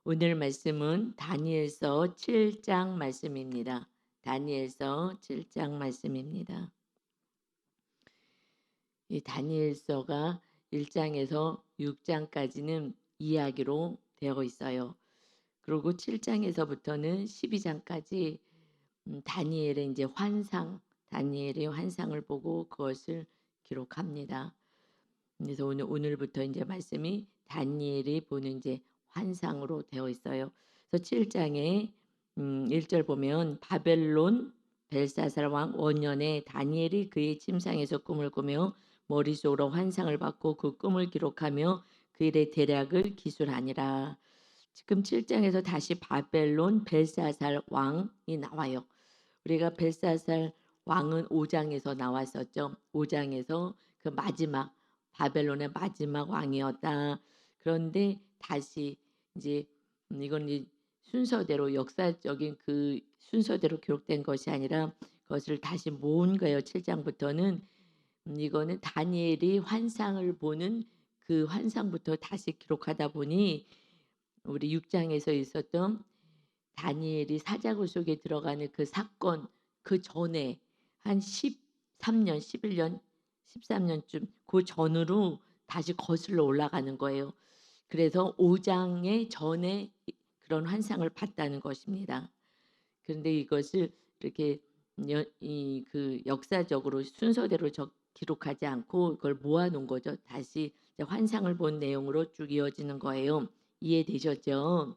오늘 말씀은 다니엘서 7장 말씀입니다. 다니엘서 7장 말씀입니다. 이 다니엘서가 1장에서 6장까지는 이야기로 되어 있어요. 그리고 7장에서부터는 12장까지 다니엘의 이제 다니엘의 환상을 보고 그것을 기록합니다. 그래서 오늘부터 이제 말씀이 다니엘이 보는 이제 환상으로 되어 있어요. 그래서 7장에 1절 보면 바벨론 벨사살 왕 원년에 다니엘이 그의 침상에서 꿈을 꾸며 머릿속으로 환상을 받고 그 꿈을 기록하며 그 일의 대략을 기술하니라. 지금 7장에서 다시 바벨론 벨사살 왕이 나와요. 우리가 벨사살 왕은 5장에서 나왔었죠. 5장에서 그 마지막 바벨론의 마지막 왕이었다. 그런데 다시 이제 이건 이제 순서대로 역사적인 그 순서대로 기록된 것이 아니라 그것을 다시 모은 거예요. 7장부터는 이거는 다니엘이 환상을 보는 그 환상부터 다시 기록하다 보니 우리 6장에서 있었던 다니엘이 사자굴 속에 들어가는 그 사건 그 전에 한 13년, 11년, 13년쯤 그 전으로 다시 거슬러 올라가는 거예요. 그래서 5장의 전에 그런 환상을 봤다는 것입니다. 그런데 이것을 이렇게 그 역사적으로 순서대로 기록하지 않고 그걸 모아놓은 거죠. 다시 환상을 본 내용으로 쭉 이어지는 거예요. 이해되셨죠?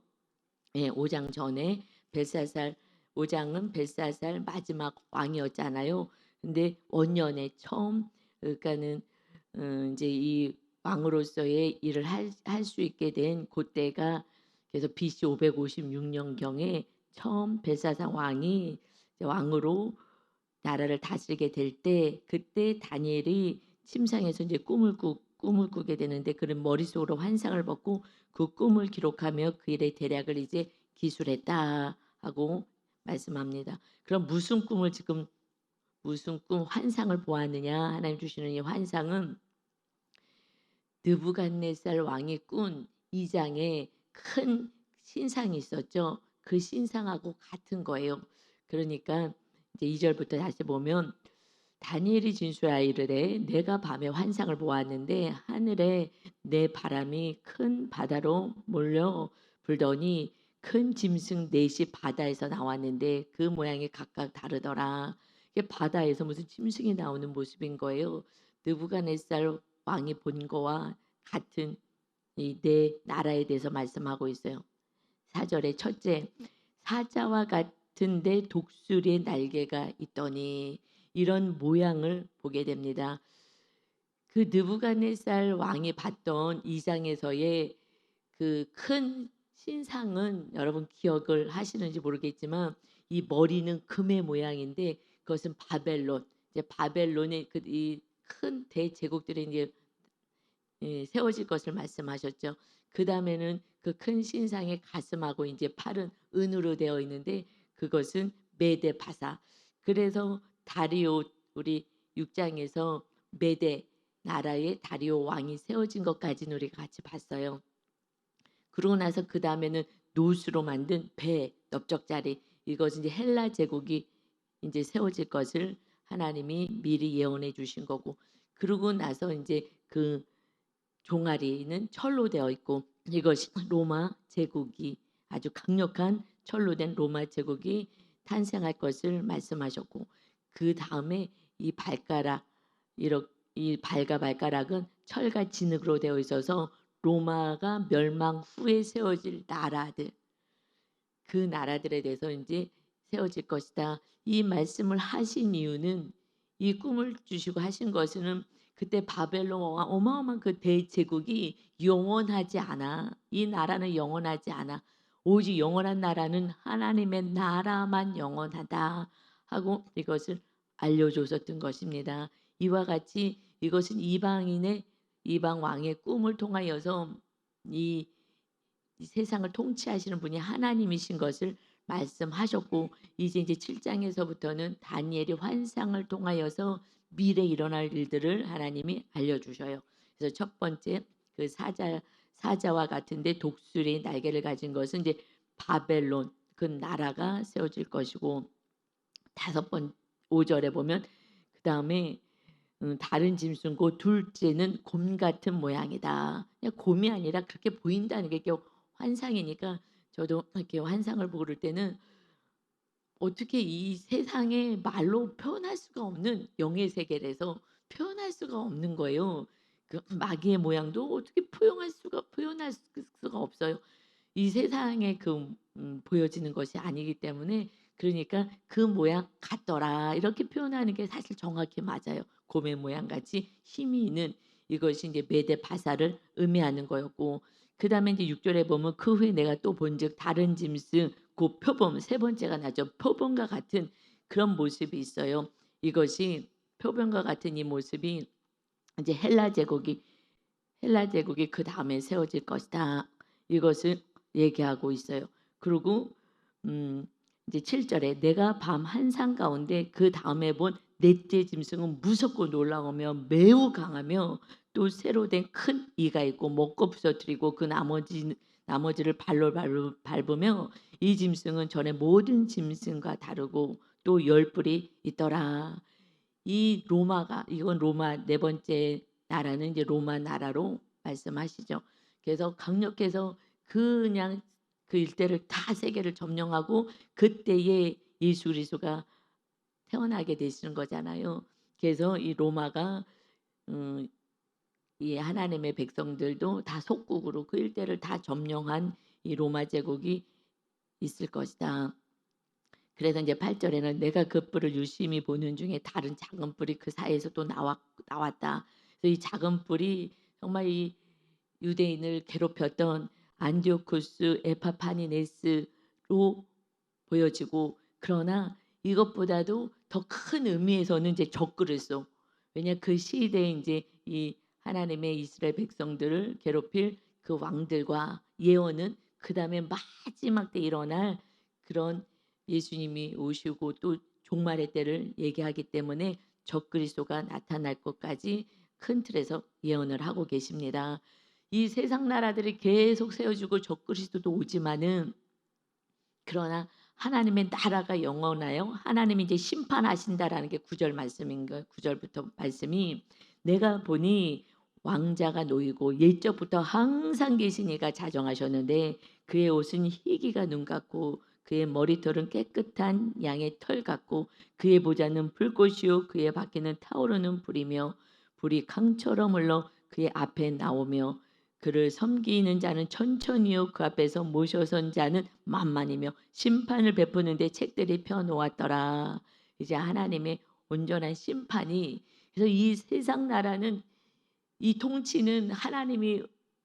예, 5장 전에 벨사살 5장은 벨사살 마지막 왕이었잖아요. 근데 원년에 처음 그러니까는 이제 이 왕으로서의 일을 할 수 있게 된 그때가 그래서 BC 556년경에 처음 벨사살 왕이 이제 왕으로 나라를 다스리게 될 때 그때 다니엘이 침상에서 이제 꿈을 꾸게 되는데 그런 머릿속으로 환상을 벗고 그 꿈을 기록하며 그 일의 대략을 이제 기술했다 하고 말씀합니다. 그럼 무슨 꿈 환상을 보았느냐? 하나님 주시는 이 환상은 느부갓네살 왕이 꾼 2장에 큰 신상이 있었죠. 그 신상하고 같은 거예요. 그러니까 이제 2절부터 다시 보면 다니엘이 진술하여 이르되 내가 밤에 환상을 보았는데 하늘에 내 바람이 큰 바다로 몰려 불더니 큰 짐승 넷이 바다에서 나왔는데 그 모양이 각각 다르더라. 이게 바다에서 무슨 짐승이 나오는 모습인 거예요. 느부갓네살 왕이 본 거와 같은 이 네 나라에 대해서 말씀하고 있어요. 4절에 첫째, 사자와 같은데 독수리의 날개가 있더니 이런 모양을 보게 됩니다. 그 느부갓네살 왕이 봤던 이장에서의 그 큰 신상은 여러분 기억을 하시는지 모르겠지만 이 머리는 금의 모양인데 그것은 바벨론, 이제 바벨론의 그 이 큰 대제국들이 이제 세워질 것을 말씀하셨죠. 그 다음에는 그 큰 신상의 가슴하고 이제 팔은 은으로 되어 있는데 그것은 메데 바사. 그래서 다리오 우리 6장에서 메데 나라의 다리오 왕이 세워진 것까지는 우리가 같이 봤어요. 그러고 나서 그 다음에는 노수로 만든 배 넓적자리 이것은 이제 헬라 제국이 이제 세워질 것을 하나님이 미리 예언해 주신 거고 그러고 나서 이제 그 종아리는 철로 되어 있고 이것이 로마 제국이 아주 강력한 철로 된 로마 제국이 탄생할 것을 말씀하셨고 그 다음에 이 발가락 이 발과 발가락은 철과 진흙으로 되어 있어서 로마가 멸망 후에 세워질 나라들 그 나라들에 대해서 이제 세워질 것이다. 이 말씀을 하신 이유는 이 꿈을 주시고 하신 것은 그때 바벨론 어마어마한 그 대제국이 영원하지 않아. 이 나라는 영원하지 않아. 오직 영원한 나라는 하나님의 나라만 영원하다 하고 이것을 알려줬었던 것입니다. 이와 같이 이것은 이방 왕의 꿈을 통하여서 이 세상을 통치하시는 분이 하나님이신 것을 말씀하셨고 이제 7장에서부터는 다니엘이 환상을 통하여서 미래에 일어날 일들을 하나님이 알려주셔요. 그래서 첫 번째 그 사자와 같은데 독수리의 날개를 가진 것은 이제 바벨론 그 나라가 세워질 것이고, 다섯 번 5절에 보면 그다음에 다른 짐승고 둘째는 곰 같은 모양이다. 그냥 곰이 아니라 그렇게 보인다는 게 환상이니까, 저도 이렇게 환상을 보고 그럴 때는 어떻게 이 세상에 말로 표현할 수가 없는 영의 세계에서 표현할 수가 없는 거예요. 그 마귀의 모양도 어떻게 표현할 수가 없어요. 이 세상에 보여지는 것이 아니기 때문에, 그러니까 "그 모양 같더라." 이렇게 표현하는 게 사실 정확히 맞아요. 곰의 모양같이 힘이 있는, 이것이 이제 메데바사를 의미하는 거였고, 그다음에 이제 6 절에 보면 "그 후에 내가 또 본즉 다른 짐승 곧 표범." 세 번째가 나죠. 표범과 같은 그런 모습이 있어요. 이것이 표범과 같은 이 모습이 이제 헬라 제국이 그다음에 세워질 것이다. 이것을 얘기하고 있어요. 그리고 음 이제 7 절에 "내가 밤 한상 가운데 그다음에 본 넷째 짐승은 무섭고 놀라우며 매우 강하며 또 새로 된 큰 이가 있고 먹고 부서뜨리고 그 나머지를 발로 밟으며 이 짐승은 전에 모든 짐승과 다르고 또 열 뿔이 있더라." 이 로마가, 이건 로마 네 번째 나라는 이제 로마 나라로 말씀하시죠. 그래서 강력해서 그냥 그 일대를 다 세계를 점령하고 그때에 예수 그리스도가 태어나게 되시는 거잖아요. 그래서 이 로마가 음 이 하나님의 백성들도 다 속국으로 그 일대를 다 점령한 이 로마 제국이 있을 것이다. 그래서 이제 8 절에는 "내가 그 뿔을 유심히 보는 중에 다른 작은 뿔이 그 사이에서 또 나왔다." 그래서 이 작은 뿔이 정말 이 유대인을 괴롭혔던 안티오쿠스 에파파니네스로 보여지고, 그러나 이것보다도 더 큰 의미에서는 이제 적그리스도. 왜냐 그 시대에 인제 이 하나님의 이스라엘 백성들을 괴롭힐 그 왕들과 예언은 그다음에 마지막 때 일어날 그런 예수님이 오시고 또 종말의 때를 얘기하기 때문에 적그리스도가 나타날 것까지 큰 틀에서 예언을 하고 계십니다. 이 세상 나라들이 계속 세워지고 적그리스도도 오지만은, 그러나 하나님의 나라가 영원하여 하나님이 이제 심판하신다라는 게 9절 말씀인 거예요. 9절부터 말씀이 "내가 보니 왕자가 놓이고 옛적부터 항상 계신 이가 자정하셨는데 그의 옷은 희기가 눈 같고 그의 머리털은 깨끗한 양의 털 같고 그의 보좌는 불꽃이요 그의 바퀴는 타오르는 불이며 불이 강처럼 흘러 그의 앞에 나오며 그를 섬기는 자는 천천히요 그 앞에서 모셔선 자는 만만이며 심판을 베푸는데 책들이 펴 놓았더라." 이제 하나님의 온전한 심판이, 그래서 이 세상 나라는 이 통치는 하나님이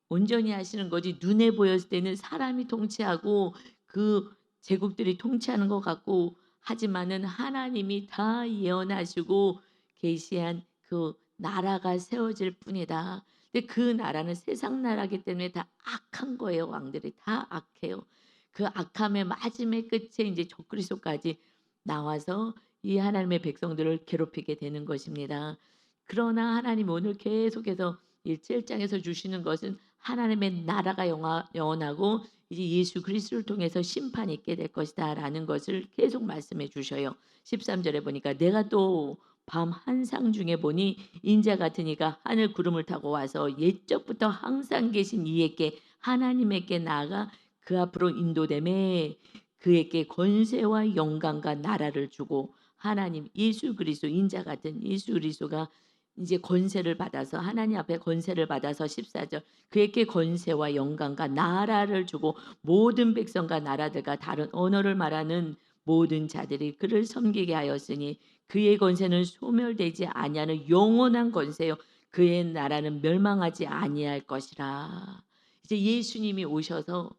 온전히 하시는 거지, 눈에 보였을 때는 사람이 통치하고 그 제국들이 통치하는 것 같고 하지만은 하나님이 다 예언하시고 계시한 그 나라가 세워질 뿐이다. 근데 그 나라는 세상 나라기 때문에 다 악한 거예요. 왕들이 다 악해요. 그 악함의 마지막 끝에 이제 적그리스도까지 나와서 이 하나님의 백성들을 괴롭히게 되는 것입니다. 그러나 하나님 오늘 계속해서 이 7장에서 주시는 것은 하나님의 나라가 영원하고 이제 예수 그리스도를 통해서 심판이 있게 될 것이다라는 것을 계속 말씀해 주셔요. 13 절에 보니까 "내가 또 밤 한상 중에 보니 인자 같은 이가 하늘 구름을 타고 와서 옛적부터 항상 계신 이에게 하나님에게 나아가 그 앞으로 인도되매 그에게 권세와 영광과 나라를 주고." 하나님 예수 그리스도, 인자 같은 예수 그리스도가 이제 권세를 받아서 하나님 앞에 권세를 받아서 14절 "그에게 권세와 영광과 나라를 주고 모든 백성과 나라들과 다른 언어를 말하는 모든 자들이 그를 섬기게 하였으니 그의 권세는 소멸되지 아니하는 영원한 권세요 그의 나라는 멸망하지 아니할 것이라." 이제 예수님이 오셔서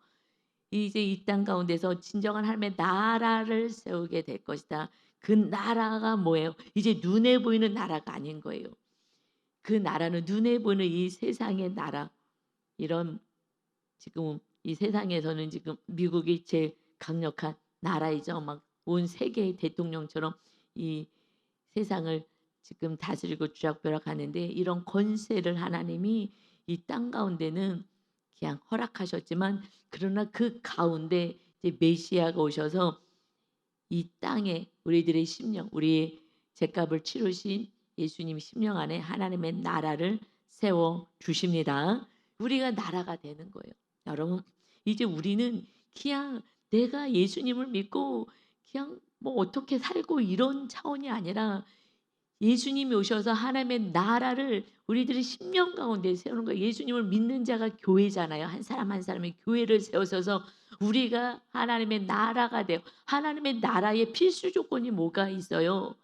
이제 이 땅 가운데서 진정한 하나님의 나라를 세우게 될 것이다. 그 나라가 뭐예요? 이제 눈에 보이는 나라가 아닌 거예요. 그 나라는 눈에 보이는 이 세상의 나라, 이런, 지금 이 세상에서는 지금 미국이 제일 강력한 나라이죠. 막 온 세계의 대통령처럼 이 세상을 지금 다스리고 쥐락펴락하는데, 이런 권세를 하나님이 이 땅 가운데는 그냥 허락하셨지만 그러나 그 가운데 이제 메시아가 오셔서 이 땅에 우리들의 심령, 우리의 죗값을 치르신 예수님 심령 안에 하나님의 나라를 세워 주십니다. 우리가 나라가 되는 거예요. 여러분, 이제 우리는 그냥 내가 예수님을 믿고 그냥 뭐 어떻게 살고 이런 차원이 아니라 예수님이 오셔서 하나님의 나라를 우리들의 심령 가운데 세우는 거예요. 예수님을 믿는 자가 교회잖아요. 한 사람 한 사람이 교회를 세우셔서 우리가 하나님의 나라가 돼요. 하나님의 나라의 필수 조건이 뭐가 있어요?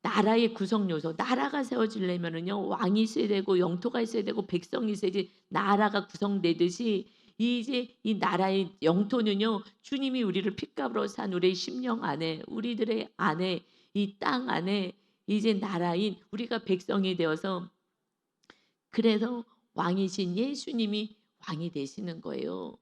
나라의 구성 요소. 나라가 세워지려면은요, 왕이 있어야 되고 영토가 있어야 되고 백성이 있어야지 나라가 구성되듯이 이제 이 나라의 영토는요, 주님이 우리를 핏값으로 산 우리의 심령 안에, 우리들의 안에, 이 땅 안에 이제 나라인 우리가 백성이 되어서, 그래서 왕이신 예수님이 왕이 되시는 거예요.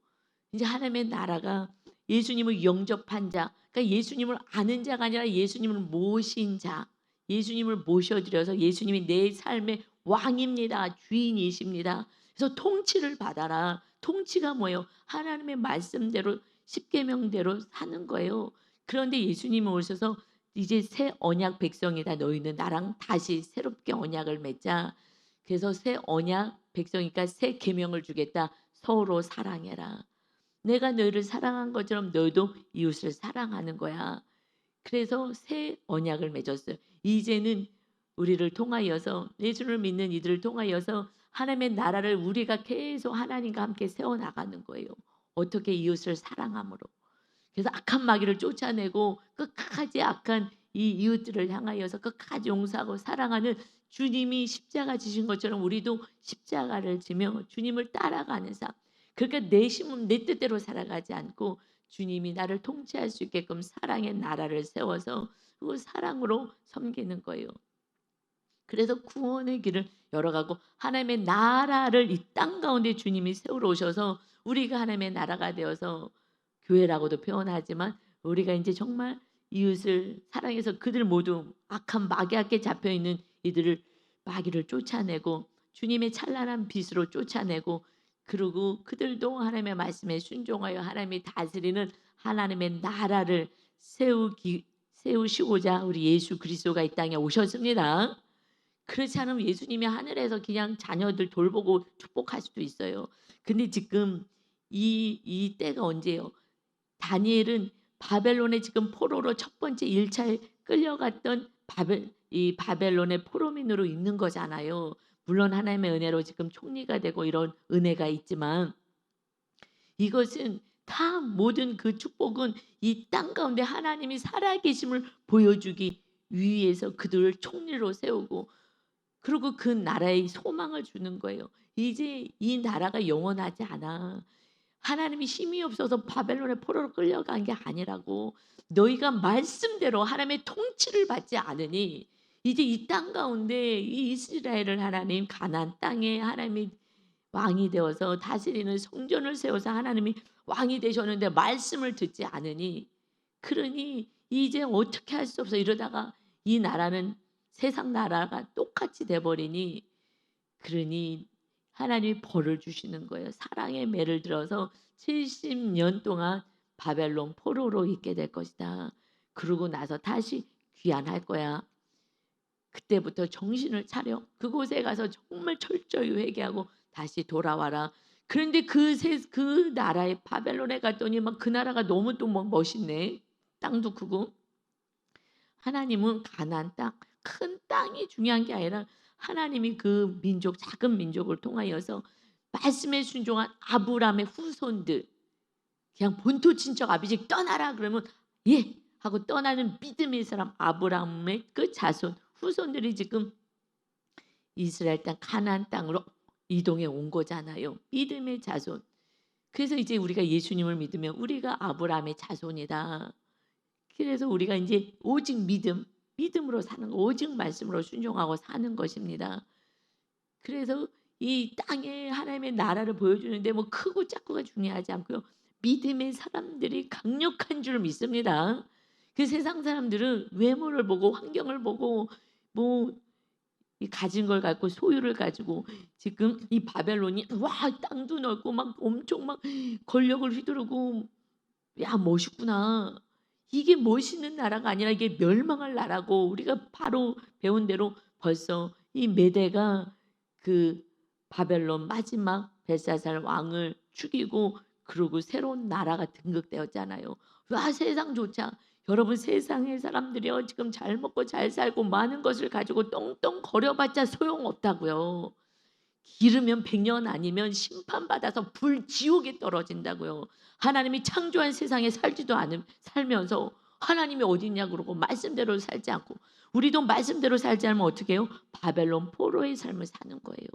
이제 하나님의 나라가 예수님을 영접한 자, 그러니까 예수님을 아는 자가 아니라 예수님을 모신 자, 예수님을 모셔드려서 예수님이 내 삶의 왕입니다. 주인이십니다. 그래서 통치를 받아라. 통치가 뭐예요? 하나님의 말씀대로 십계명대로 사는 거예요. 그런데 예수님이 오셔서 이제 새 언약 백성이다. 너희는 나랑 다시 새롭게 언약을 맺자. 그래서 새 언약 백성이니까 새 계명을 주겠다. 서로 사랑해라. 내가 너희를 사랑한 것처럼 너희도 이웃을 사랑하는 거야. 그래서 새 언약을 맺었어요. 이제는 우리를 통하여서, 예수를 믿는 이들을 통하여서 하나님의 나라를 우리가 계속 하나님과 함께 세워나가는 거예요. 어떻게? 이웃을 사랑함으로. 그래서 악한 마귀를 쫓아내고 끝까지 악한 이 이웃들을 향하여서 끝까지 용서하고 사랑하는, 주님이 십자가 지신 것처럼 우리도 십자가를 지며 주님을 따라가는 삶. 그러니까 내 심은 내 뜻대로 살아가지 않고 주님이 나를 통치할 수 있게끔 사랑의 나라를 세워서 그 사랑으로 섬기는 거예요. 그래서 구원의 길을 열어가고 하나님의 나라를 이 땅 가운데 주님이 세우러 오셔서 우리가 하나님의 나라가 되어서, 교회라고도 표현하지만 우리가 이제 정말 이웃을 사랑해서 그들 모두 악한 마귀에게 잡혀있는 이들을, 마귀를 쫓아내고 주님의 찬란한 빛으로 쫓아내고, 그리고 그들도 하나님의 말씀에 순종하여 하나님이 다스리는 하나님의 나라를 세우시고자 우리 예수 그리스도가 이 땅에 오셨습니다. 그렇지 않으면 예수님이 하늘에서 그냥 자녀들 돌보고 축복할 수도 있어요. 근데 지금 이 때가 언제예요? 다니엘은 바벨론에 지금 포로로 첫 번째 1차에 끌려갔던 이 바벨론의 포로민으로 있는 거잖아요. 물론 하나님의 은혜로 지금 총리가 되고 이런 은혜가 있지만, 이것은 다 모든 그 축복은 이 땅 가운데 하나님이 살아계심을 보여주기 위해서 그들을 총리로 세우고, 그리고 그 나라에 소망을 주는 거예요. 이제 이 나라가 영원하지 않아. 하나님이 힘이 없어서 바벨론의 포로로 끌려간 게 아니라고. 너희가 말씀대로 하나님의 통치를 받지 않으니 이제 이 땅 가운데 이 이스라엘을 하나님 가나안 땅에 하나님이 왕이 되어서 다스리는 성전을 세워서 하나님이 왕이 되셨는데 말씀을 듣지 않으니, 그러니 이제 어떻게 할 수 없어. 이러다가 이 나라는 세상 나라가 똑같이 돼버리니, 그러니 하나님이 벌을 주시는 거예요. 사랑의 매를 들어서 70년 동안 바벨론 포로로 있게 될 것이다. 그러고 나서 다시 귀환할 거야. 그때부터 정신을 차려. 그곳에 가서 정말 철저히 회개하고 다시 돌아와라. 그런데 그 나라에 바벨론에 갔더니 막 그 나라가 너무 또 뭐 멋있네. 땅도 크고. 하나님은 가나안 땅, 큰 땅이 중요한 게 아니라 하나님이 그 민족, 작은 민족을 통하여서 말씀에 순종한 아브라함의 후손들, 그냥 본토 친척 아비집 떠나라 그러면 예 하고 떠나는 믿음의 사람 아브라함의 그 자손 후손들이 지금 이스라엘 땅 가나안 땅으로 이동해 온 거잖아요. 믿음의 자손. 그래서 이제 우리가 예수님을 믿으면 우리가 아브라함의 자손이다. 그래서 우리가 이제 오직 믿음으로 사는 거, 오직 말씀으로 순종하고 사는 것입니다. 그래서 이 땅에 하나님의 나라를 보여주는데 뭐 크고 작고가 중요하지 않고요. 믿음의 사람들이 강력한 줄 믿습니다. 그 세상 사람들은 외모를 보고 환경을 보고 뭐 이 가진 걸 갖고 소유를 가지고 지금 이 바벨론이 와 땅도 넓고 막 엄청 막 권력을 휘두르고 야 멋있구나. 이게 멋있는 나라가 아니라 이게 멸망할 나라고 우리가 바로 배운 대로 벌써 이 메대가 그 바벨론 마지막 벨사살 왕을 죽이고 그러고 새로운 나라가 등극되었잖아요. 와 세상 좋자. 여러분 세상의 사람들이요 지금 잘 먹고 잘 살고 많은 것을 가지고 떵떵 거려봤자 소용없다고요. 기르면 100년 아니면 심판받아서 불지옥에 떨어진다고요. 하나님이 창조한 세상에 살지도 않으 살면서 하나님이 어디 있냐 그러고 말씀대로 살지 않고 우리도 말씀대로 살지 않으면 어떻게 해요? 바벨론 포로의 삶을 사는 거예요.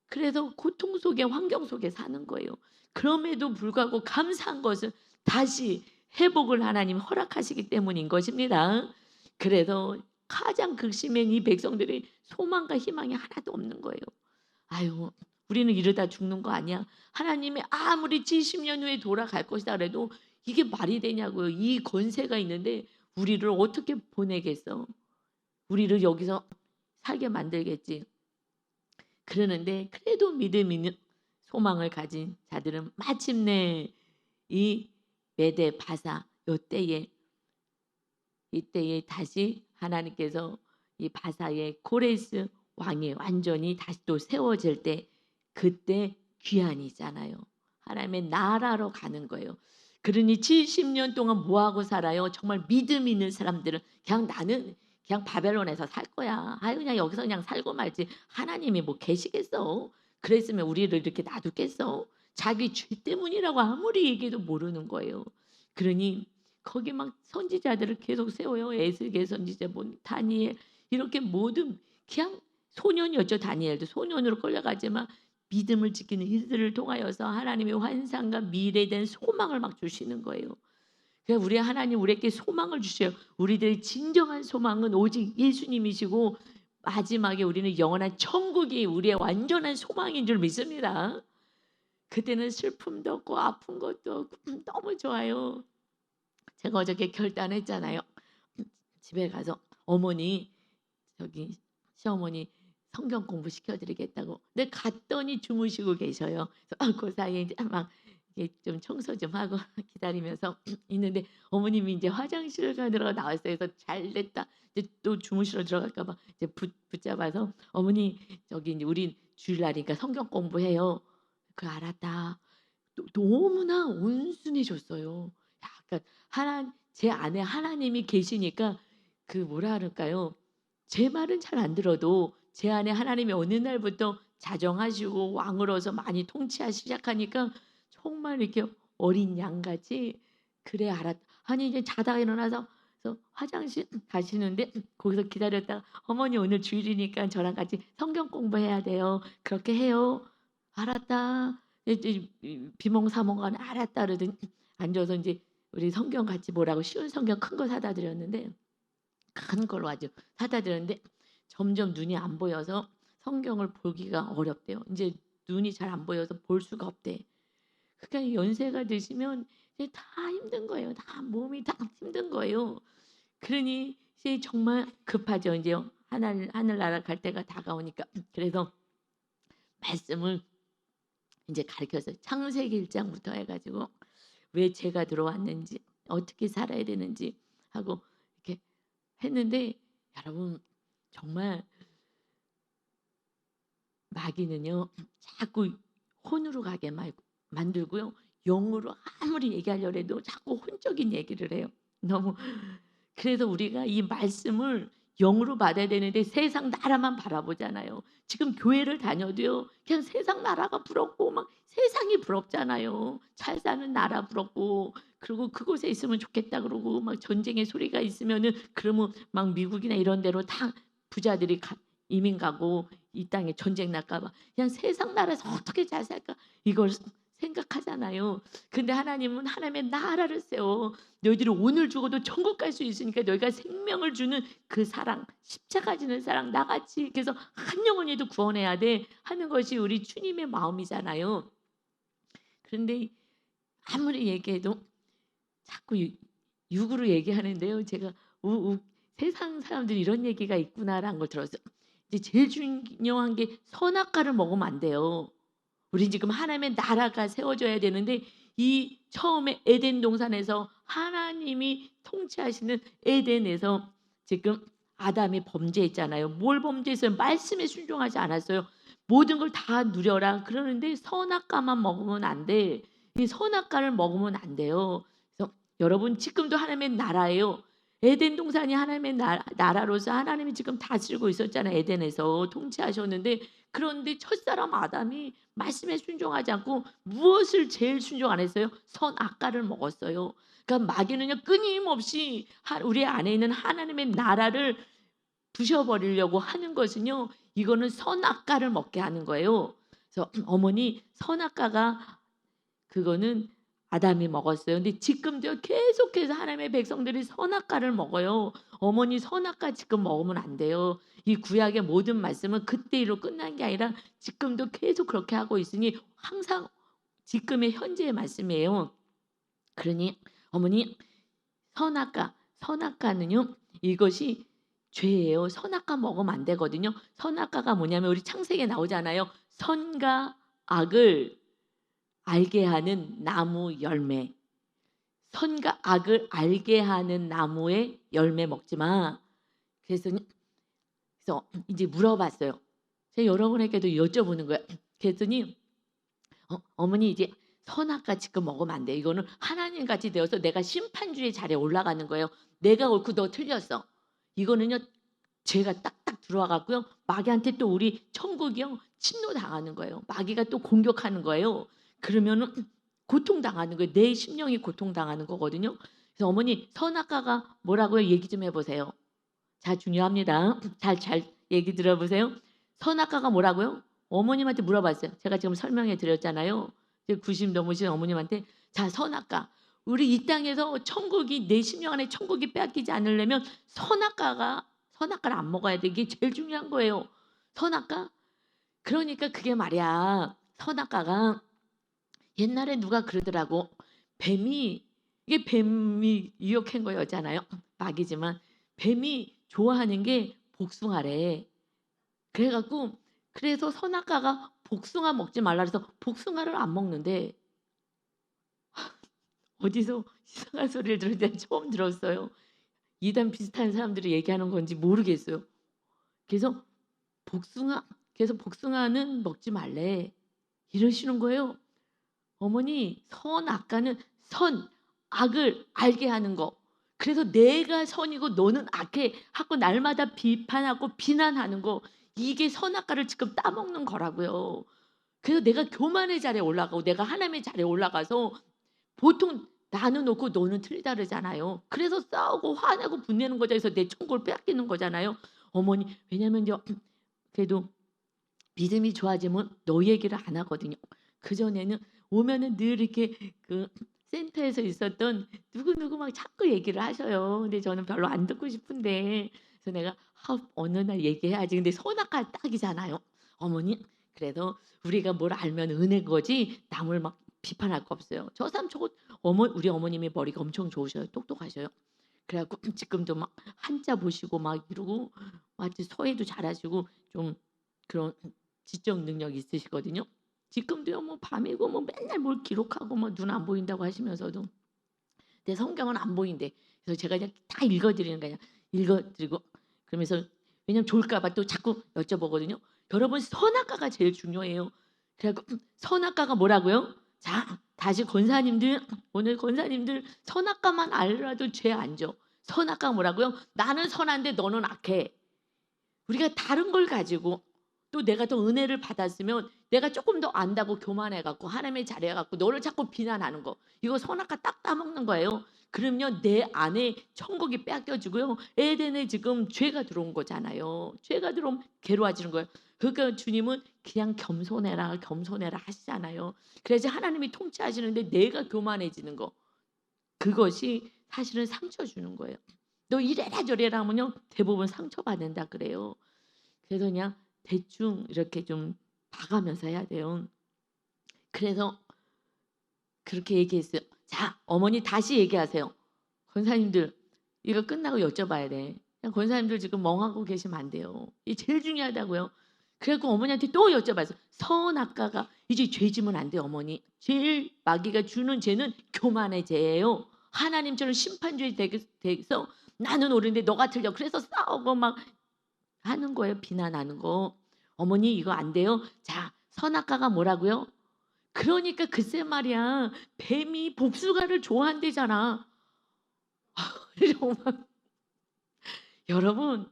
그래서 고통 속에 환경 속에 사는 거예요. 그럼에도 불구하고 감사한 것은 다시 회복을 하나님 허락하시기 때문인 것입니다. 그래서 가장 극심한 이 백성들이 소망과 희망이 하나도 없는 거예요. 아유, 우리는 이러다 죽는 거 아니야? 하나님이 아무리 70년 후에 돌아갈 것이다 그래도 이게 말이 되냐고요. 이 권세가 있는데 우리를 어떻게 보내겠어? 우리를 여기서 살게 만들겠지. 그러는데 그래도 믿음 있는 소망을 가진 자들은 마침내 이 메대 바사 이때에 다시 하나님께서 이 바사의 고레스 왕이 완전히 다시 또 세워질 때 그때 귀환이잖아요. 하나님의 나라로 가는 거예요. 그러니 70년 동안 뭐 하고 살아요? 정말 믿음 있는 사람들은 그냥 나는 그냥 바벨론에서 살 거야. 아유 그냥 여기서 그냥 살고 말지. 하나님이 뭐 계시겠어? 그랬으면 우리를 이렇게 놔두겠어? 자기 죄 때문이라고 아무리 얘기해도 모르는 거예요. 그러니 거기 막 선지자들을 계속 세워요. 에스겔 선지자, 뭐 다니엘 이렇게 모든 그냥 소년이었죠. 다니엘도 소년으로 끌려가지만 믿음을 지키는 이들을 통하여서 하나님의 환상과 미래에 대한 소망을 막 주시는 거예요. 그러니까 우리 하나님 우리에게 소망을 주셔요. 우리들의 진정한 소망은 오직 예수님이시고 마지막에 우리는 영원한 천국이 우리의 완전한 소망인 줄 믿습니다. 그때는 슬픔도 없고 아픈 것도 없고 너무 좋아요. 제가 어저께 결단했잖아요. 집에 가서 어머니 저기 시어머니 성경 공부 시켜드리겠다고. 근데 갔더니 주무시고 계셔요. 그래서 그 사이에 이제 막 이게 좀 청소 좀 하고 기다리면서 있는데 어머님이 이제 화장실을 가느라고 나왔어요. 그래서 잘 됐다. 이제 또 주무시러 들어갈까봐 이제 붙잡아서 어머니 저기 이제 우리 주일날이니까 성경 공부해요. 그 알았다. 너무나 온순해졌어요. 약간 제 안에 하나님이 계시니까 그 뭐라 그럴까요? 제 말은 잘 안 들어도 제 안에 하나님이 어느 날부터 자정하시고 왕으로서 많이 통치하시기 시작하니까 정말 이렇게 어린 양같이 그래 알았다. 아니 이제 자다가 일어나서 그래서 화장실 가시는데 거기서 기다렸다가 어머니 오늘 주일이니까 저랑 같이 성경 공부해야 돼요. 그렇게 해요. 알았다. 이제 비몽사몽간에 알았다 그러더니 앉아서 이제 우리 성경 같이 보라고 쉬운 성경 큰 거 사다 드렸는데 큰 걸로 아주 사다 드렸는데 점점 눈이 안 보여서 성경을 보기가 어렵대요. 이제 눈이 잘 안 보여서 볼 수가 없대. 그러니까 연세가 드시면 이제 다 힘든 거예요. 다 몸이 다 힘든 거예요. 그러니 이제 정말 급하죠. 이제 하늘나라 갈 때가 다가오니까 그래서 말씀을 이제 가르쳐서 창세기 1장부터 해가지고 왜 죄가 들어왔는지 어떻게 살아야 되는지 하고 이렇게 했는데 여러분 정말 마귀는요 자꾸 혼으로 가게 만들고요 영으로 아무리 얘기하려고 해도 자꾸 혼적인 얘기를 해요. 너무 그래서 우리가 이 말씀을 영으로 받아야 되는데 세상 나라만 바라보잖아요. 지금 교회를 다녀도요. 그냥 세상 나라가 부럽고 막 세상이 부럽잖아요. 잘 사는 나라 부럽고 그리고 그곳에 있으면 좋겠다 그러고 막 전쟁의 소리가 있으면은 그러면 막 미국이나 이런 데로 다 부자들이 이민 가고 이 땅에 전쟁 날까 봐 그냥 세상 나라에서 어떻게 잘 살까 이걸 생각하잖아요. 근데 하나님은 하나님의 나라를 세워 너희들이 오늘 죽어도 천국 갈 수 있으니까 너희가 생명을 주는 그 사랑 십자가 지는 사랑 나같이 그래서 한 영혼이라도 구원해야 돼 하는 것이 우리 주님의 마음이잖아요. 그런데 아무리 얘기해도 자꾸 육으로 얘기하는데요. 제가 세상 사람들이 이런 얘기가 있구나라는 걸 들었어요. 이제 제일 중요한 게 선악과를 먹으면 안 돼요. 우리 지금 하나님의 나라가 세워져야 되는데 이 처음에 에덴 동산에서 하나님이 통치하시는 에덴에서 지금 아담이 범죄했잖아요. 뭘 범죄했어요? 말씀에 순종하지 않았어요. 모든 걸 다 누려라 그러는데 선악과만 먹으면 안 돼. 이 선악과를 먹으면 안 돼요. 그래서 여러분 지금도 하나님의 나라예요. 에덴 동산이 하나님의 나라로서 하나님이 지금 다스리고 있었잖아요. 에덴에서 통치하셨는데 그런데 첫사람 아담이 말씀에 순종하지 않고 무엇을 제일 순종 안 했어요? 선악과를 먹었어요. 그러니까 마귀는요 끊임없이 우리 안에 있는 하나님의 나라를 부셔버리려고 하는 것은요 이거는 선악과를 먹게 하는 거예요. 그래서 어머니 선악과가 그거는 아담이 먹었어요. 근데 지금도 계속해서 하나님의 백성들이 선악과를 먹어요. 어머니 선악과 지금 먹으면 안 돼요. 이 구약의 모든 말씀은 그때로 끝난 게 아니라 지금도 계속 그렇게 하고 있으니 항상 지금의 현재의 말씀이에요. 그러니 어머니 선악과는요 이것이 죄예요. 선악과 먹으면 안 되거든요. 선악과가 뭐냐면 우리 창세기에 나오잖아요. 선과 악을 알게 하는 나무 열매. 선과 악을 알게 하는 나무의 열매 먹지 마. 그래서 이제 물어봤어요. 제가 여러분에게도 여쭤보는 거예요. 그랬더니 어머니 이제 선악과 지금 먹으면 안 돼. 이거는 하나님같이 되어서 내가 심판주의 자리에 올라가는 거예요. 내가 옳고 너 틀렸어. 이거는요 죄가 딱딱 들어와 갖고요. 마귀한테 또 우리 천국이요 침노당하는 거예요. 마귀가 또 공격하는 거예요. 그러면은 고통당하는 거예요. 내 심령이 고통당하는 거거든요. 그래서 어머니 선악과가 뭐라고요? 얘기 좀 해보세요. 자 중요합니다. 잘 얘기 들어보세요. 선악과가 뭐라고요? 어머님한테 물어봤어요. 제가 지금 설명해 드렸잖아요. 90 넘으신 어머님한테 자 선악과 우리 이 땅에서 천국이 내 심령 안에 천국이 빼앗기지 않으려면 선악과를 안 먹어야 돼. 이게 제일 중요한 거예요. 선악과? 그러니까 그게 말이야. 선악과가 옛날에 누가 그러더라고. 이게 뱀이 유혹한 거였잖아요. 마귀지만 뱀이 좋아하는 게 복숭아래. 그래갖고 그래서 선악과가 복숭아 먹지 말라 그래서 복숭아를 안 먹는데 어디서 이상한 소리를 들을 때 처음 들었어요. 이단 비슷한 사람들이 얘기하는 건지 모르겠어요. 그래서 복숭아는 먹지 말래. 이러시는 거예요. 어머니 선악과는 악을 알게 하는 거. 그래서 내가 선이고 너는 악해 하고 날마다 비판하고 비난하는 거. 이게 선악과를 지금 따먹는 거라고요. 그래서 내가 교만의 자리에 올라가고 내가 하나님의 자리에 올라가서 보통 나는 옳고 너는 틀리다 그러잖아요. 그래서 싸우고 화내고 분내는 거죠. 그래서 내 천국을 빼앗기는 거잖아요. 어머니 왜냐면요. 그래도 믿음이 좋아지면 너 얘기를 안 하거든요. 그전에는 오면은 늘 이렇게 그 센터에서 있었던 누구누구 막 자꾸 얘기를 하셔요. 근데 저는 별로 안 듣고 싶은데 그래서 내가 어느 날 얘기해야지. 근데 선악과 딱이잖아요. 어머니 그래서 우리가 뭘 알면 은혜인 거지 남을 막 비판할 거 없어요. 저 사람 저거 우리 어머님이 머리가 엄청 좋으셔요. 똑똑하셔요. 그래갖고 지금도 막 한자 보시고 막 이러고 아주 서예도 잘하시고 좀 그런 지적 능력이 있으시거든요. 지금도요 뭐 밤이고 뭐 맨날 뭘 기록하고 뭐 눈 안 보인다고 하시면서도 내 성경은 안 보인대. 그래서 제가 그냥 다 읽어드리는 거예요. 읽어드리고 그러면서 왜냐면 좋을까봐 또 자꾸 여쭤보거든요. 여러분 선악과가 제일 중요해요. 그래갖고 선악과가 뭐라고요? 자 다시 오늘 권사님들 선악과만 알라도 죄 안 져. 선악과 뭐라고요? 나는 선한데 너는 악해. 우리가 다른 걸 가지고 또 내가 더 은혜를 받았으면 내가 조금 더 안다고 교만해갖고 하나님의 자리해갖고 너를 자꾸 비난하는 거 이거 선악과 딱 따먹는 거예요. 그러면 내 안에 천국이 빼앗겨지고요. 에덴에 지금 죄가 들어온 거잖아요. 죄가 들어오면 괴로워지는 거예요. 그러니까 주님은 그냥 겸손해라 하시잖아요. 그래서 하나님이 통치하시는데 내가 교만해지는 거 그것이 사실은 상처 주는 거예요. 너 이래라 저래라 하면요 대부분 상처받는다 그래요. 그래서 그냥 대충 이렇게 좀 봐가면서 해야 돼요. 그래서 그렇게 얘기했어요. 자 어머니 다시 얘기하세요. 권사님들 이거 끝나고 여쭤봐야 돼. 그냥 권사님들 지금 멍하고 계시면 안 돼요. 이게 제일 중요하다고요. 그래 갖고 어머니한테 또 여쭤봤어요. 선악과가 이제 죄 지면 안 돼요 어머니. 제일 마귀가 주는 죄는 교만의 죄예요. 하나님처럼 심판주의 돼서 나는 옳은데 너가 틀려. 그래서 싸우고 막 하는 거예요. 비난하는 거. 어머니 이거 안 돼요. 자, 선악과가 뭐라고요? 그러니까 글쎄 말이야. 뱀이 복숭아를 좋아한대잖아. 정말 여러분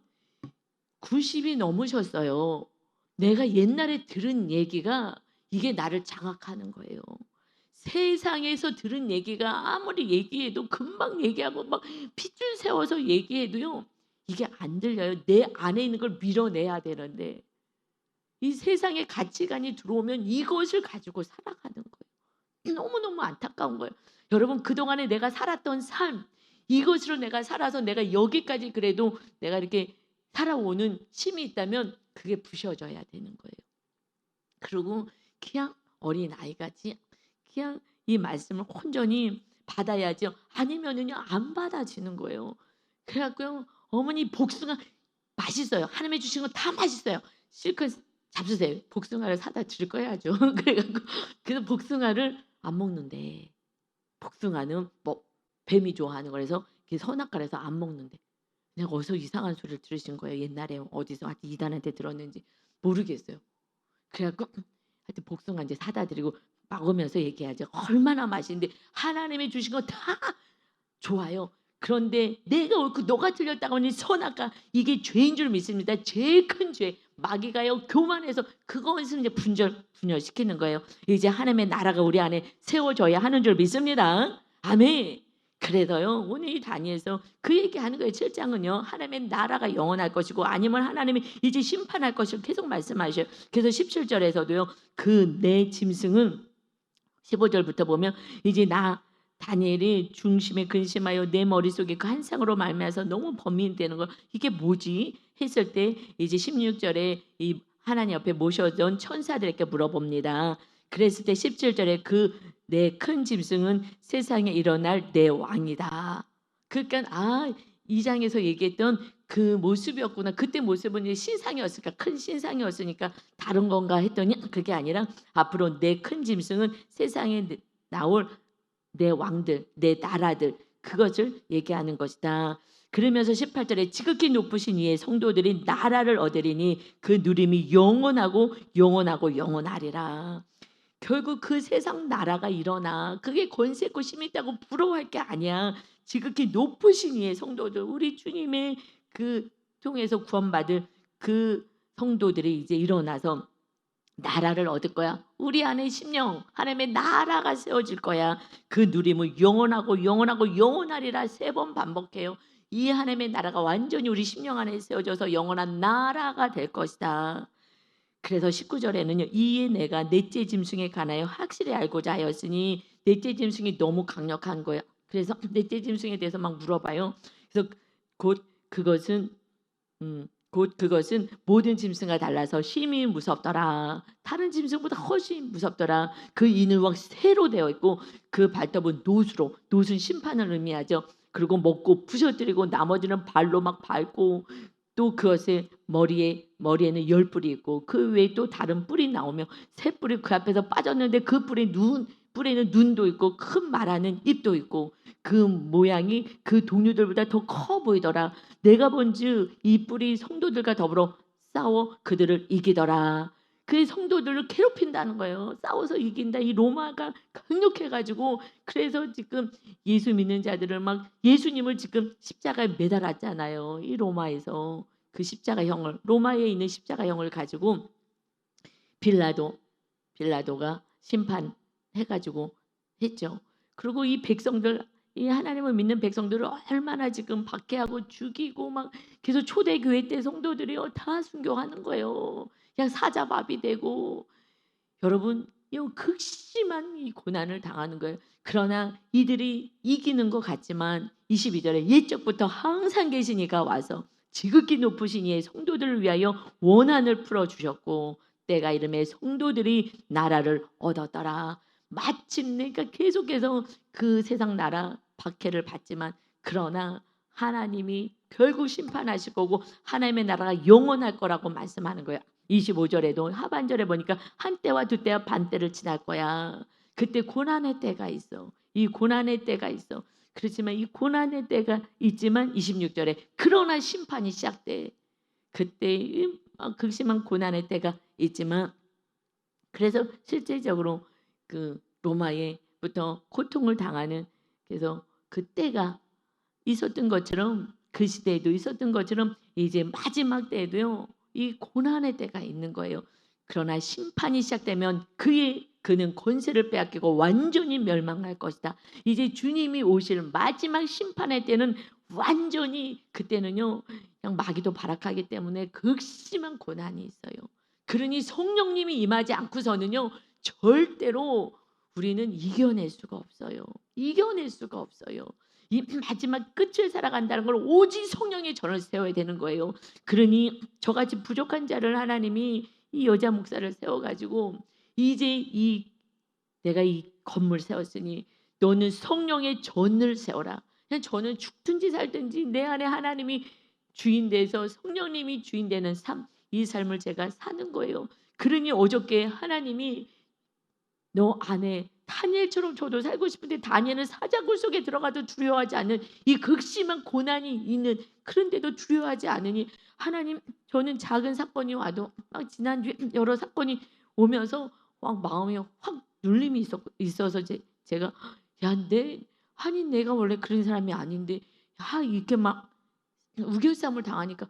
90이 넘으셨어요. 내가 옛날에 들은 얘기가 이게 나를 장악하는 거예요. 세상에서 들은 얘기가 아무리 얘기해도 금방 얘기하고 막 핏줄 세워서 얘기해도요. 이게 안 들려요. 내 안에 있는 걸 밀어내야 되는데 이 세상의 가치관이 들어오면 이것을 가지고 살아가는 거예요. 너무너무 안타까운 거예요. 여러분 그동안에 내가 살았던 삶 이것으로 내가 살아서 내가 여기까지 그래도 내가 이렇게 살아오는 힘이 있다면 그게 부셔져야 되는 거예요. 그리고 그냥 어린아이같이 그냥 이 말씀을 온전히 받아야죠. 아니면은요 안 받아지는 거예요. 그래갖고요 어머니 복숭아 맛있어요. 하나님이 주신 거 다 맛있어요. 실컷 잡수세요. 복숭아를 사다 줄 거야죠. 그래갖고 그래서 복숭아를 안 먹는데 복숭아는 뭐 뱀이 좋아하는 거라서 선악과라서 안 먹는데 그냥 어디서 이상한 소리를 들으신 거예요. 옛날에 어디서 하여튼 이단한테 들었는지 모르겠어요. 그래갖고 하여튼 복숭아 이제 사다 드리고 먹으면서 얘기하죠. 얼마나 맛있는데 하나님이 주신 거 다 좋아요. 그런데 내가 옳고 너가 틀렸다고 하니 선악과 이게 죄인 줄 믿습니다. 제일 큰 죄. 마귀가요 교만해서 그것을 이제 분열시키는 거예요. 이제 하나님의 나라가 우리 안에 세워져야 하는 줄 믿습니다. 아멘. 그래서요 오늘 이 단위에서 그 얘기하는 거예요. 7장은요 하나님의 나라가 영원할 것이고 아니면 하나님이 이제 심판할 것을 계속 말씀하셔요. 그래서 17절에서도요 그 내 짐승은 15절부터 보면 이제 나 다니엘이 중심에 근심하여 내 머릿속에 그 한상으로 말미암아서 너무 범민되는 거 이게 뭐지 했을 때 이제 16절에 이 하나님 옆에 모셔던 천사들에게 물어봅니다. 그랬을 때 17절에 그 내 큰 짐승은 세상에 일어날 내 왕이다. 그러니까 2장에서 얘기했던 그 모습이었구나. 그때 모습은 이제 신상이었으니까 큰 신상이었으니까 다른 건가 했더니 그게 아니라 앞으로 내 큰 짐승은 세상에 나올 내 왕들, 내 나라들 그것을 얘기하는 것이다. 그러면서 18절에 지극히 높으신 이의 성도들이 나라를 얻으리니 그 누림이 영원하고 영원하고 영원하리라. 결국 그 세상 나라가 일어나 그게 권세 있고 힘 있다고 부러워할 게 아니야. 지극히 높으신 이의 성도들 우리 주님의 그 통해서 구원받을 그 성도들이 이제 일어나서 나라를 얻을 거야. 우리 안에 심령 하나님의 나라가 세워질 거야. 그 누림은 영원하고 영원하고 영원하리라 3번 반복해요. 이 하나님의 나라가 완전히 우리 심령 안에 세워져서 영원한 나라가 될 것이다. 그래서 19절에는요. 이에 내가 넷째 짐승에 관하여 확실히 알고자 하였으니 넷째 짐승이 너무 강력한 거야. 그래서 넷째 짐승에 대해서 막 물어봐요. 그래서 곧 그것은 모든 짐승과 달라서 심히 무섭더라. 다른 짐승보다 훨씬 무섭더라. 그 이늘왕 새로 되어 있고 그 발톱은 노수는 심판을 의미하죠. 그리고 먹고 부셔뜨리고 나머지는 발로 막 밟고 또 그것의 머리에는 10뿔이 있고 그 외에 또 다른 뿔이 나오며 새 뿔이 그 앞에서 빠졌는데 그 뿔에는 눈도 있고 큰 말하는 입도 있고 그 모양이 그 동료들보다 더 커 보이더라. 내가 본즉 이 뿔이 성도들과 더불어 싸워 그들을 이기더라. 그 성도들을 괴롭힌다는 거예요. 싸워서 이긴다. 이 로마가 강력해가지고 그래서 지금 예수 믿는 자들을 막 예수님을 지금 십자가에 매달았잖아요. 이 로마에서 그 십자가형을 로마에 있는 십자가형을 가지고 빌라도가 심판해가지고 했죠. 그리고 이 백성들 이 하나님을 믿는 백성들을 얼마나 지금 박해하고 죽이고 막 계속 초대교회 때 성도들이요 다 순교하는 거예요. 그냥 사자밥이 되고 여러분 이 극심한 이 고난을 당하는 거예요. 그러나 이들이 이기는 것 같지만 22절에 옛적부터 항상 계신 이가 와서 지극히 높으신 이의 성도들을 위하여 원한을 풀어주셨고 때가 이름에 성도들이 나라를 얻었더라. 마침내 그러니까 계속해서 그 세상 나라 박해를 받지만 그러나 하나님이 결국 심판하실 거고 하나님의 나라가 영원할 거라고 말씀하는 거예요. 25절에도 하반절에 보니까 한때와 두때와 반때를 지날 거야. 그때 고난의 때가 있어. 이 고난의 때가 있어. 그렇지만 이 고난의 때가 있지만 26절에 그러나 심판이 시작돼. 그때 극심한 고난의 때가 있지만 그래서 실제적으로 그 로마에부터 고통을 당하는 그래서 그 때가 있었던 것처럼 그 시대에도 있었던 것처럼 이제 마지막 때에도요. 이 고난의 때가 있는 거예요. 그러나 심판이 시작되면 그는 권세를 빼앗기고 완전히 멸망할 것이다. 이제 주님이 오실 마지막 심판의 때는 완전히 그때는요. 그냥 마귀도 발악하기 때문에 극심한 고난이 있어요. 그러니 성령님이 임하지 않고서는요. 절대로 우리는 이겨낼 수가 없어요. 이겨낼 수가 없어요. 이 마지막 끝을 살아간다는 걸 오직 성령의 전을 세워야 되는 거예요. 그러니 저같이 부족한 자를 하나님이 이 여자 목사를 세워가지고 이제 내가 이 건물 세웠으니 너는 성령의 전을 세워라. 그냥 저는 죽든지 살든지 내 안에 하나님이 주인 돼서 성령님이 주인 되는 삶, 이 삶을 제가 사는 거예요. 그러니 어저께 하나님이 너 안에 다니엘처럼 저도 살고 싶은데 다니엘은 사자굴 속에 들어가도 두려워하지 않는 이 극심한 고난이 있는 그런데도 두려워하지 않으니 하나님 저는 작은 사건이 와도 막 지난주에 여러 사건이 오면서 막 마음이 확 눌림이 있어서 제가 아니 내가 원래 그런 사람이 아닌데 이렇게 막 우겨쌈을 당하니까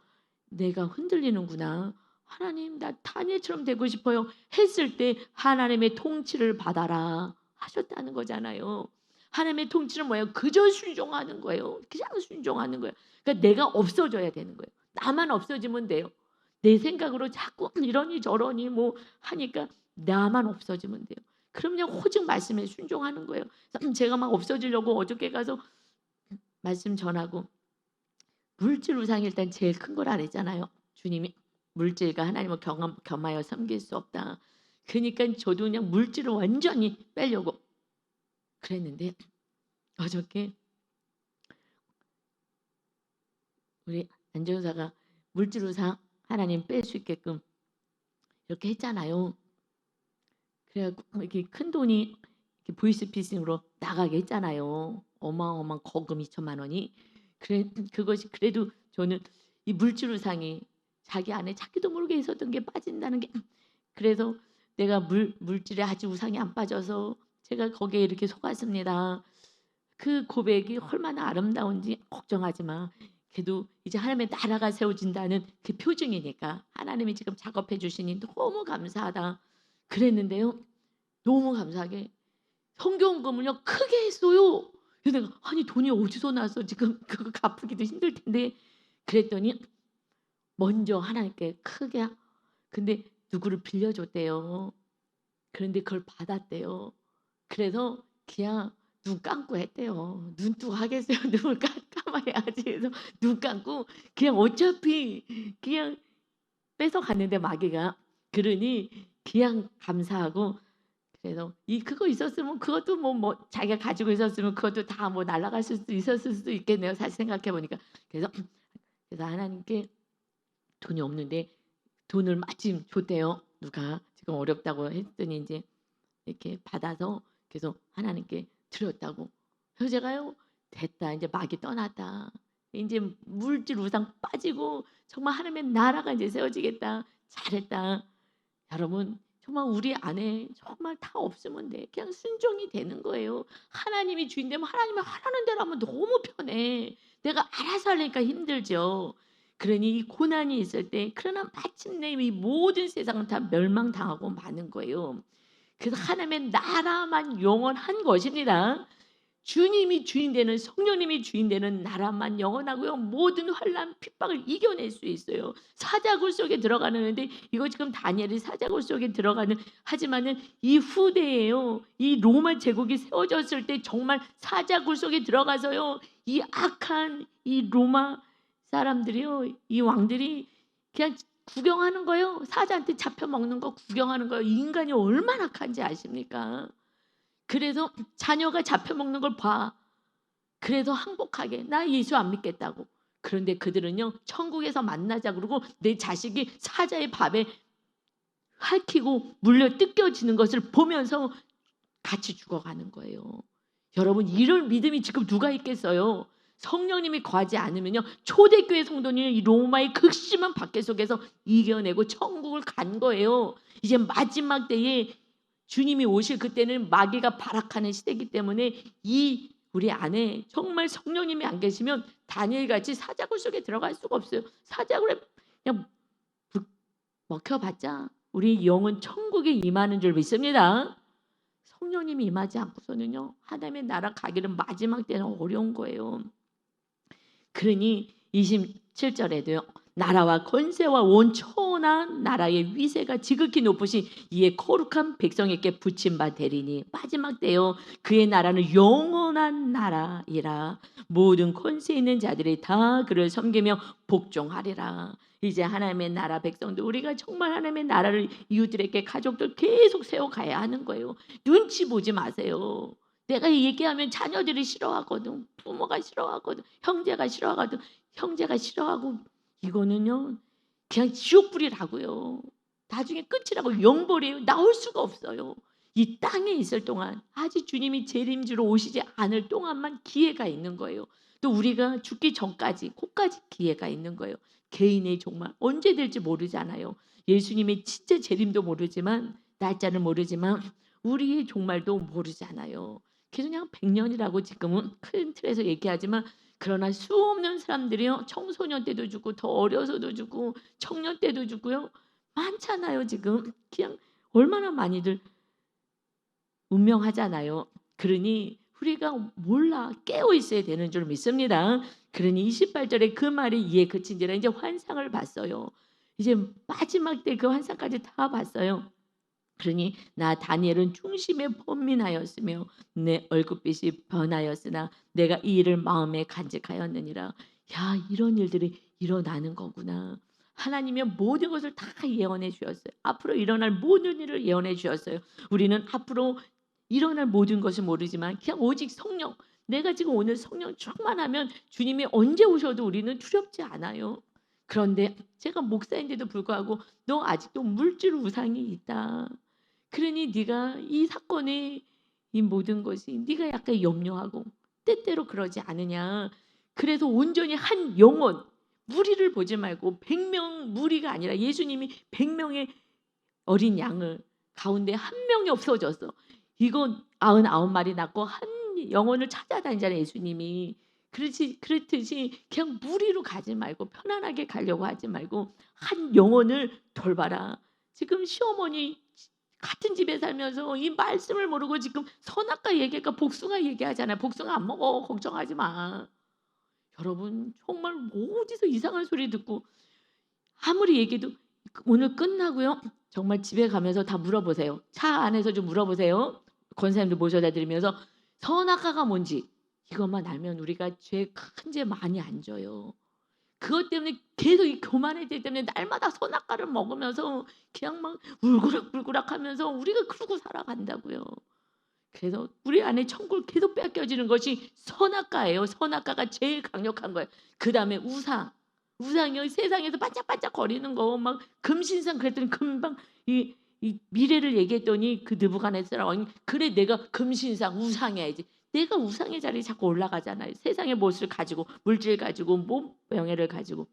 내가 흔들리는구나. 하나님 나 다니엘처럼 되고 싶어요. 했을 때 하나님의 통치를 받아라 하셨다는 거잖아요. 하나님의 통치는 뭐예요? 그저 순종하는 거예요. 그냥 순종하는 거예요. 그러니까 내가 없어져야 되는 거예요. 나만 없어지면 돼요. 내 생각으로 자꾸 이러니 저러니 뭐 하니까 나만 없어지면 돼요. 그럼 그냥 오직 말씀에 순종하는 거예요. 제가 막 없어지려고 어저께 가서 말씀 전하고 물질 우상이 일단 제일 큰 걸 알았잖아요. 주님이 물질과 하나님을 겸하여 섬길 수 없다. 그러니까 저도 그냥 물질을 완전히 빼려고 그랬는데 어저께 우리 안전사가 물질 우상 하나님 뺄 수 있게끔 이렇게 했잖아요. 그래갖고 이렇게 큰 돈이 이렇게 보이스피싱으로 나가게 했잖아요. 어마어마한 거금 2천만 원이. 그것이 그래도 저는 이 물질 우상이 자기 안에 자기도 모르게 있었던 게 빠진다는 게 그래서 내가 물질에 아직 우상이 안 빠져서 제가 거기에 이렇게 속았습니다. 그 고백이 얼마나 아름다운지 걱정하지 마. 그래도 이제 하나님의 나라가 세워진다는 그 표징이니까 하나님이 지금 작업해 주시니 너무 감사하다. 그랬는데요. 너무 감사하게 성경금을요 크게 했어요. 그래서 내가 아니 돈이 어디서 나서 지금 그거 갚기도 힘들 텐데 그랬더니 먼저 하나님께 크게 근데 누구를 빌려줬대요. 그런데 그걸 받았대요. 그래서 그냥 눈 감고 했대요. 눈 뜨고 하겠어요. 눈을 감아야지 해서 눈 감고 그냥 어차피 그냥 뺏어갔는데 마귀가 그러니 그냥 감사하고 그래서 그거 있었으면 그것도 뭐 자기가 가지고 있었으면 그것도 다 뭐 날아갈 수도 있었을 수도 있겠네요. 사실 생각해 보니까 그래서 하나님께 돈이 없는데 돈을 마침 줬대요. 누가 지금 어렵다고 했더니 이제 이렇게 받아서 그래서 하나님께 드렸다고. 그래서 제가요 됐다 이제 마귀 떠났다. 이제 물질 우상 빠지고 정말 하나님의 나라가 이제 세워지겠다. 잘했다. 여러분 정말 우리 안에 정말 다 없으면 돼. 그냥 순종이 되는 거예요. 하나님이 주인 되면 하나님이 하라는 대로 하면 너무 편해. 내가 알아서 하려니까 힘들죠. 그러니 이 고난이 있을 때 그러나 마침내 이 모든 세상은 다 멸망당하고 마는 거예요. 그래서 하나님의 나라만 영원한 것입니다. 주님이 주인 되는 성령님이 주인 되는 나라만 영원하고요. 모든 환난 핍박을 이겨낼 수 있어요. 사자굴 속에 들어가는데 이거 지금 다니엘이 사자굴 속에 들어가는 하지만은 이 후대에요. 이 로마 제국이 세워졌을 때 정말 사자굴 속에 들어가서요. 이 악한 이 로마 사람들이요. 이 왕들이 그냥 구경하는 거예요. 사자한테 잡혀 먹는 거 구경하는 거예요. 인간이 얼마나 악한지 아십니까? 그래서 자녀가 잡혀 먹는 걸 봐. 그래도 항복하게 나 예수 안 믿겠다고. 그런데 그들은요 천국에서 만나자 그러고 내 자식이 사자의 밥에 핥히고 물려 뜯겨지는 것을 보면서 같이 죽어가는 거예요. 여러분 이런 믿음이 지금 누가 있겠어요? 성령님이 거하지 않으면요 초대교회 성도는 이 로마의 극심한 박해 속에서 이겨내고 천국을 간 거예요. 이제 마지막 때에 주님이 오실 그때는 마귀가 발악하는 시대이기 때문에 이 우리 안에 정말 성령님이 안 계시면 다니엘같이 사자굴 속에 들어갈 수가 없어요. 사자굴에 그냥 먹혀봤자 우리 영은 천국에 임하는 줄 믿습니다. 성령님이 임하지 않고서는요 하나님의 나라 가기는 마지막 때는 어려운 거예요. 그러니 27절에도요 나라와 권세와 온 천한 나라의 위세가 지극히 높으신 이에 거룩한 백성에게 붙임 바 되리니 마지막 때요 그의 나라는 영원한 나라이라 모든 권세 있는 자들이 다 그를 섬기며 복종하리라. 이제 하나님의 나라 백성들 우리가 정말 하나님의 나라를 이웃들에게 가족들 계속 세워가야 하는 거예요. 눈치 보지 마세요. 내가 얘기하면 자녀들이 싫어하거든. 부모가 싫어하거든. 형제가 싫어하거든. 형제가 싫어하고 이거는요 그냥 지옥불이라고요. 나중에 끝이라고 영벌이에요. 나올 수가 없어요. 이 땅에 있을 동안 아직 주님이 재림주로 오시지 않을 동안만 기회가 있는 거예요. 또 우리가 죽기 전까지 그까지 기회가 있는 거예요. 개인의 정말 언제 될지 모르잖아요. 예수님의 진짜 재림도 모르지만 날짜는 모르지만 우리의 종말도 모르잖아요. 그래서 그냥 100년이라고 지금은 큰 틀에서 얘기하지만 그러나 수없는 사람들이요 청소년 때도 죽고 더 어려서도 죽고 청년 때도 죽고요 많잖아요. 지금 그냥 얼마나 많이들 운명하잖아요. 그러니 우리가 몰라 깨어 있어야 되는 줄 믿습니다. 그러니 28절에 그 말이 이에 그친지라 이제 환상을 봤어요. 이제 마지막 때 그 환상까지 다 봤어요. 그러니 나 다니엘은 중심에 번민하였으며 내 얼굴빛이 변하였으나 내가 이 일을 마음에 간직하였느니라. 야 이런 일들이 일어나는 거구나. 하나님이 모든 것을 다 예언해 주셨어요. 앞으로 일어날 모든 일을 예언해 주셨어요. 우리는 앞으로 일어날 모든 것을 모르지만 그냥 오직 성령 내가 지금 오늘 성령 충만하면 주님이 언제 오셔도 우리는 두렵지 않아요. 그런데 제가 목사인데도 불구하고 너 아직도 물질 우상이 있다. 그러니 네가 이 사건의 이 모든 것이 네가 약간 염려하고 때때로 그러지 않으냐. 그래서 온전히 한 영혼 무리를 보지 말고 100명 무리가 아니라 예수님이 100명의 어린 양을 가운데 한 명이 없어졌어. 이거 99마리 낳고 한 영혼을 찾아다니잖아요. 예수님이. 그렇듯이 그냥 무리로 가지 말고 편안하게 가려고 하지 말고 한 영혼을 돌봐라. 지금 시어머니 같은 집에 살면서 이 말씀을 모르고 지금 선악과 얘기할까 복숭아 얘기하잖아요. 복숭아 안 먹어. 걱정하지 마. 여러분 정말 어디서 이상한 소리 듣고 아무리 얘기해도 오늘 끝나고요. 정말 집에 가면서 다 물어보세요. 차 안에서 좀 물어보세요. 권사님들 모셔다 드리면서 선악과가 뭔지 이것만 알면 우리가 죄 큰 죄 많이 안 져요. 그것 때문에 계속 이 교만해지기 때문에 날마다 선악과를 먹으면서 그냥 막 울그락불그락하면서 우리가 그러고 살아간다고요. 그래서 우리 안에 천국을 계속 뺏겨지는 것이 선악과예요. 선악과가 제일 강력한 거예요. 그다음에 우상. 우상이 세상에서 반짝반짝 거리는 거 막 금신상 그랬더니 금방 이 미래를 얘기했더니 그 느부갓네살 왕이 그래 내가 금신상 우상해야지. 내가 우상의 자리에 자꾸 올라가잖아요. 세상의 무엇을 가지고 물질 가지고 명예를 가지고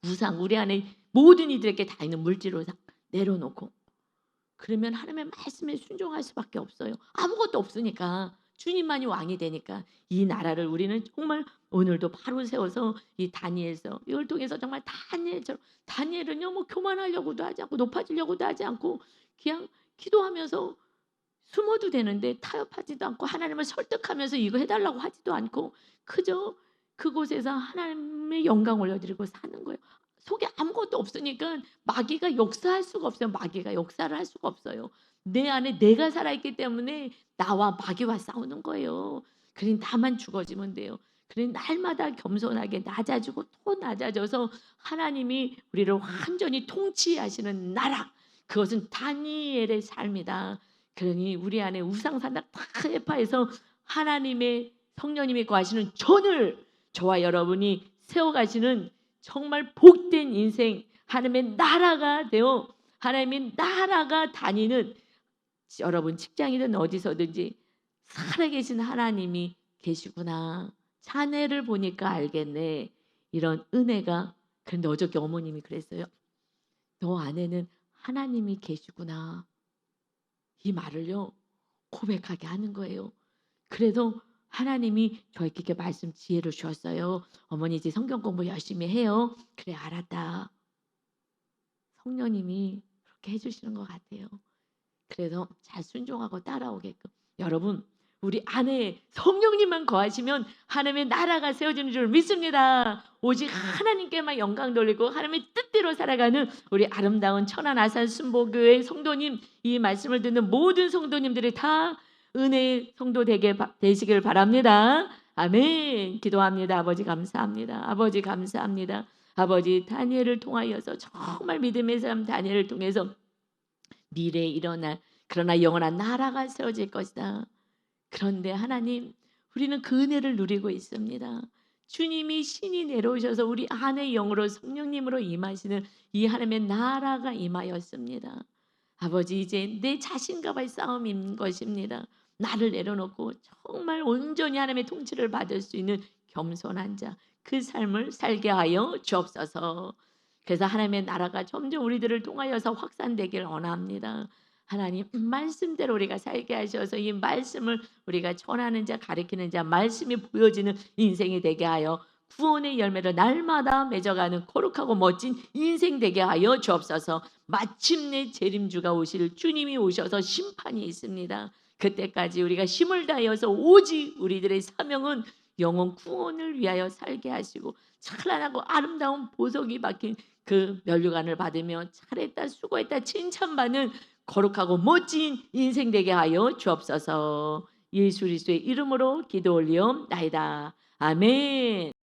우상 우리 안에 모든 이들에게 다 있는 물질 우상 내려놓고 그러면 하나님의 말씀에 순종할 수밖에 없어요. 아무것도 없으니까 주님만이 왕이 되니까 이 나라를 우리는 정말 오늘도 바로 세워서 이 다니엘서 이걸 통해서 정말 다니엘처럼 다니엘은요 뭐 교만하려고도 하지 않고 높아지려고도 하지 않고 그냥 기도하면서 숨어도 되는데 타협하지도 않고 하나님을 설득하면서 이거 해달라고 하지도 않고 그저 그곳에서 하나님의 영광 올려드리고 사는 거예요. 속에 아무것도 없으니까 마귀가 역사할 수가 없어요. 마귀가 역사를 할 수가 없어요. 내 안에 내가 살아있기 때문에 나와 마귀와 싸우는 거예요. 그러니 다만 죽어지면 돼요. 그러니 날마다 겸손하게 낮아지고 또 낮아져서 하나님이 우리를 완전히 통치하시는 나라 그것은 다니엘의 삶이다. 그러니 우리 안에 우상산당 다 해파해서 하나님의 성령님이 거하시는 전을 저와 여러분이 세워가시는 정말 복된 인생, 하나님의 나라가 되어 하나님의 나라가 다니는, 여러분 직장이든 어디서든지 살아계신 하나님이 계시구나. 자네를 보니까 알겠네. 이런 은혜가. 그런데 어저께 어머님이 그랬어요. 너 안에는 하나님이 계시구나. 이 말을요 고백하게 하는 거예요. 그래서 하나님이 저에게 이렇게 말씀 지혜를 주셨어요. 어머니 이제 성경 공부 열심히 해요. 그래 알았다. 성령님이 그렇게 해주시는 것 같아요. 그래서 잘 순종하고 따라오게끔. 여러분 우리 안에 성령님만 거하시면 하나님의 나라가 세워지는 줄 믿습니다. 오직 하나님께만 영광 돌리고 하나님의 뜻대로 살아가는 우리 아름다운 천안아산 순복교회 성도님, 이 말씀을 듣는 모든 성도님들이 다 은혜의 성도 되시길 바랍니다. 아멘. 기도합니다. 아버지 감사합니다. 아버지 감사합니다. 아버지 다니엘을 통하여서 정말 믿음의 사람 다니엘을 통해서 미래에 일어날 그러나 영원한 나라가 세워질 것이다. 그런데 하나님 우리는 그 은혜를 누리고 있습니다. 주님이 신이 내려오셔서 우리 안의 영으로 성령님으로 임하시는 이 하나님의 나라가 임하였습니다. 아버지 이제 내 자신과의 싸움인 것입니다. 나를 내려놓고 정말 온전히 하나님의 통치를 받을 수 있는 겸손한 자, 그 삶을 살게 하여 주옵소서. 그래서 하나님의 나라가 점점 우리들을 통하여서 확산되길 원합니다. 하나님 말씀대로 우리가 살게 하셔서 이 말씀을 우리가 전하는 자, 가르치는 자, 말씀이 보여지는 인생이 되게 하여 구원의 열매를 날마다 맺어가는 거룩하고 멋진 인생 되게 하여 주옵소서. 마침내 재림주가 오실 주님이 오셔서 심판이 있습니다. 그때까지 우리가 힘을 다하여서 오직 우리들의 사명은 영혼 구원을 위하여 살게 하시고 찬란하고 아름다운 보석이 박힌 그 면류관을 받으며 잘했다 수고했다 칭찬받는 거룩하고 멋진 인생 되게 하여 주옵소서. 예수 그리스도의 이름으로 기도 올리옵나이다. 아멘.